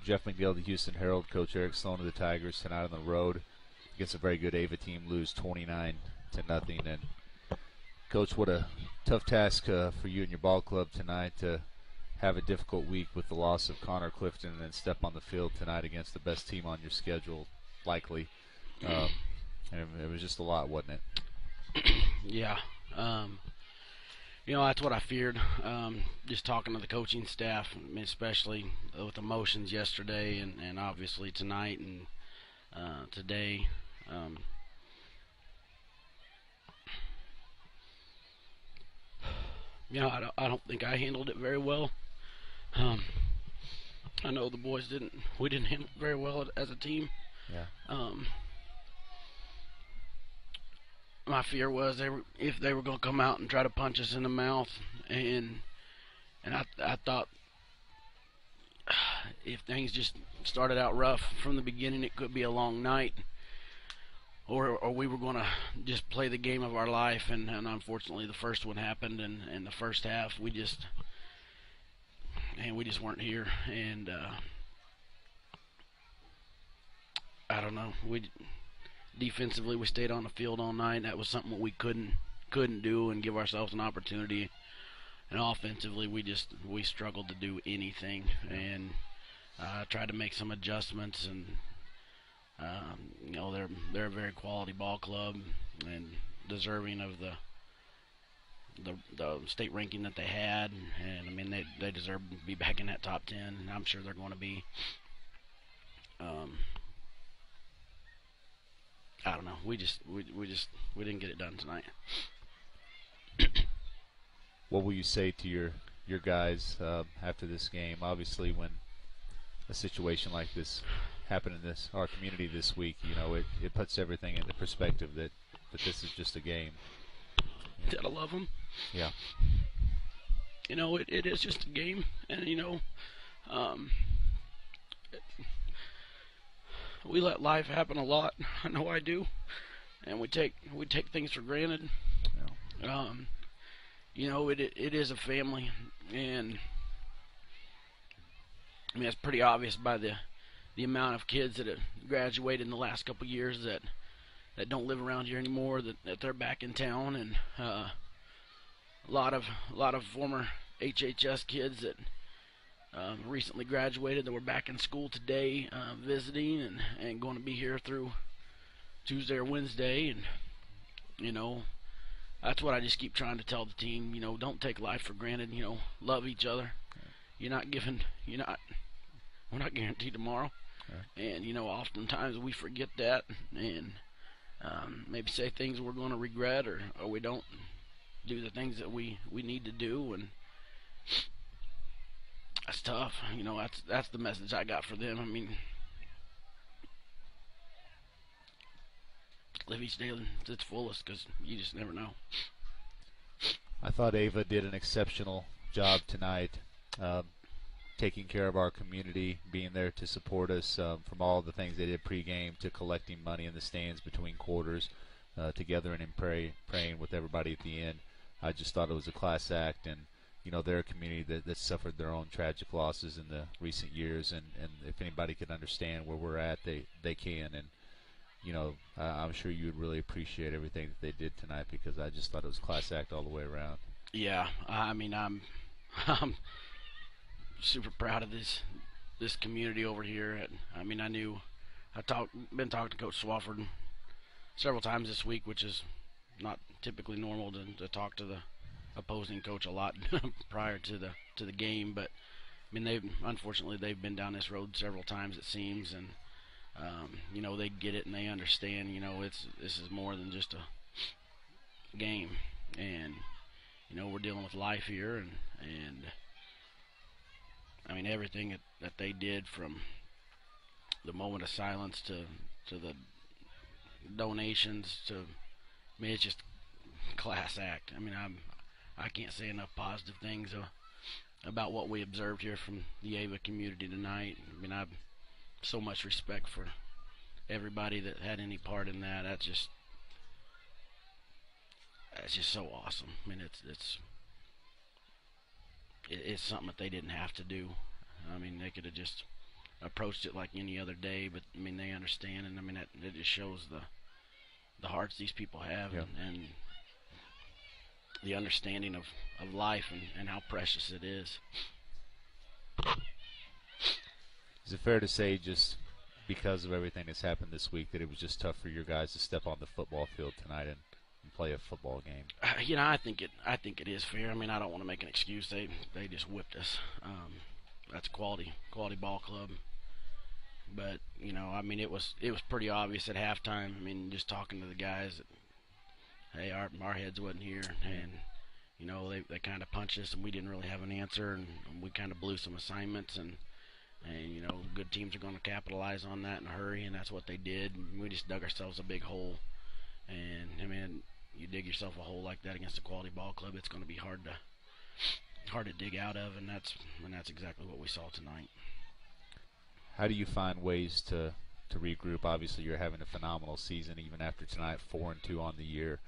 Jeff McNeil, the Houston Herald, Coach Eric Sloan of the Tigers tonight on the road against a very good Ava team, lose 29-0. And Coach, what a tough task for you and your ball club tonight to have a difficult week with the loss of Connor Clifton and then step on the field tonight against the best team on your schedule, likely. And it was just a lot, wasn't it? Yeah. That's what I feared. Just talking to the coaching staff, I mean, especially with emotions yesterday and obviously tonight and today. I don't think I handled it very well. I know the boys we didn't handle it very well as a team. Yeah. My fear was if they were going to come out and try to punch us in the mouth, and I thought if things just started out rough from the beginning, it could be a long night, or we were going to just play the game of our life, and unfortunately the first one happened, and in the first half we just weren't here, and I don't know, defensively, we stayed on the field all night. That was something that we couldn't do and give ourselves an opportunity. And offensively, we struggled to do anything. And tried to make some adjustments. And they're a very quality ball club and deserving of the state ranking that they had. And I mean, they deserve to be back in that top 10. And I'm sure they're going to be. I don't know. We didn't get it done tonight. What will you say to your guys after this game? Obviously, when a situation like this happened in our community this week, it puts everything into perspective that this is just a game. Gotta love them. Yeah. It is just a game, and we let life happen a lot. I know I do, and we take things for granted. Yeah. It is a family, and I mean it's pretty obvious by the amount of kids that have graduated in the last couple of years that don't live around here anymore. That they're back in town, and a lot of former HHS kids that recently graduated that were back in school today, visiting and going to be here through Tuesday or Wednesday, and that's what I just keep trying to tell the team. Don't take life for granted. Love each other. We're not guaranteed tomorrow, and oftentimes we forget that and maybe say things we're going to regret, or we don't do the things that we need to do, and that's tough. That's the message I got for them. I mean, live each day to its fullest, because you just never know. I thought Ava did an exceptional job tonight, taking care of our community, being there to support us, from all the things they did pregame to collecting money in the stands between quarters, together and praying with everybody at the end. I just thought it was a class act, and they're a community that suffered their own tragic losses in the recent years, and if anybody can understand where we're at, they can. And I'm sure you would really appreciate everything that they did tonight, because I just thought it was a class act all the way around. Yeah, I mean, I'm super proud of this community over here. I mean, been talking to Coach Swafford several times this week, which is not typically normal to talk to the opposing coach a lot prior to the game, but I mean, unfortunately they've been down this road several times, it seems, and they get it and they understand. This is more than just a game, and we're dealing with life here, and I mean, everything that they did, from the moment of silence to the donations to, I mean, it's just a class act. I mean, I can't say enough positive things about what we observed here from the Ava community tonight. I mean, I have so much respect for everybody that had any part in that. That's just so awesome. I mean, it's something that they didn't have to do. I mean, they could have just approached it like any other day, but I mean they understand, and I mean it just shows the hearts these people have, Yeah. and the understanding of life and how precious it is. Is it fair to say, just because of everything that's happened this week, that it was just tough for your guys to step on the football field tonight and play a football game? You know, I think it is fair. I mean, I don't want to make an excuse. They just whipped us. That's a quality ball club. But you know, I mean, it was pretty obvious at halftime. I mean, just talking to the guys, that, hey, our heads wasn't here, and you know, they kind of punched us, and we didn't really have an answer, and we kind of blew some assignments, and you know, good teams are going to capitalize on that in a hurry, and that's what they did. And we just dug ourselves a big hole, and I mean, you dig yourself a hole like that against a quality ball club, it's going to be hard to dig out of, and that's exactly what we saw tonight. How do you find ways to regroup? Obviously, you're having a phenomenal season, even after tonight, 4-2 on the year.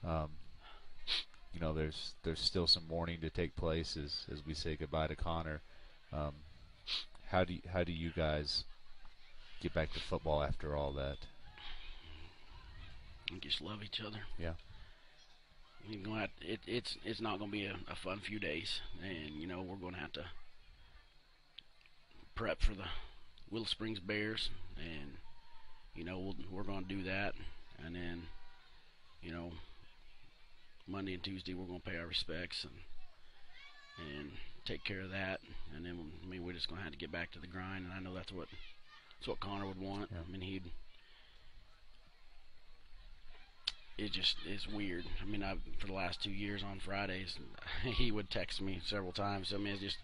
You know, there's still some mourning to take place as we say goodbye to Connor. How do you guys get back to football after all that? We just love each other. Yeah. You're gonna have to, it's not going to be a fun few days, and you know we're going to have to prep for the Willow Springs Bears, and you know we're going to do that, and then you know Monday and Tuesday we're going to pay our respects and take care of that, and then I mean we're just going to have to get back to the grind, and I know that's what Connor would want. Yeah. I mean it's weird. I mean, for the last 2 years on Fridays, he would text me several times. I mean, it's just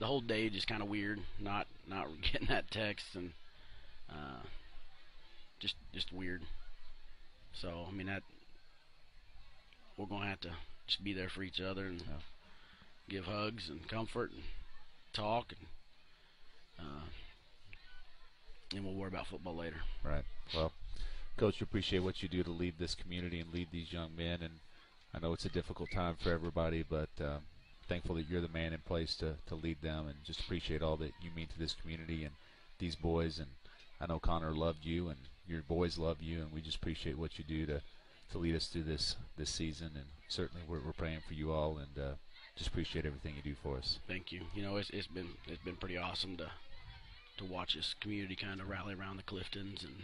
the whole day just kind of weird, not getting that text, and just weird. So I mean that we're gonna have to just be there for each other and give hugs and comfort and talk, and we'll worry about football later. Right. Well, Coach, appreciate what you do to lead this community and lead these young men, and I know it's a difficult time for everybody, but thankful that you're the man in place to lead them, and just appreciate all that you mean to this community and these boys. And I know Connor loved you, and your boys love you, and we just appreciate what you do to lead us through this season, and certainly we're praying for you all, and just appreciate everything you do for us. Thank you. You know, it's been pretty awesome to watch this community kind of rally around the Cliftons, and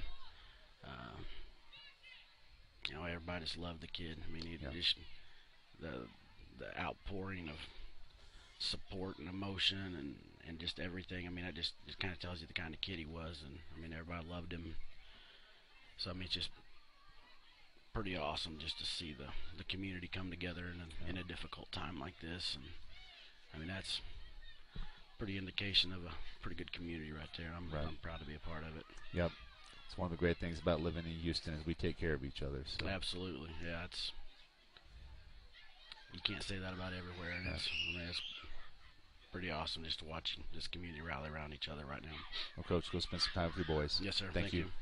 you know, everybody just loved the kid. I mean, just the outpouring of support and emotion and just everything. I mean, it kind of tells you the kind of kid he was, and I mean, everybody loved him. So I mean, it's just pretty awesome just to see the community come together in a difficult time like this, and I mean that's pretty indication of a pretty good community right there. I'm proud to be a part of it. Yep. It's one of the great things about living in Houston is we take care of each other. So. Absolutely, yeah. You can't say that about everywhere, and it's pretty awesome just to watch this community rally around each other right now. Well, Coach, go spend some time with your boys. Yes, sir. Thank you.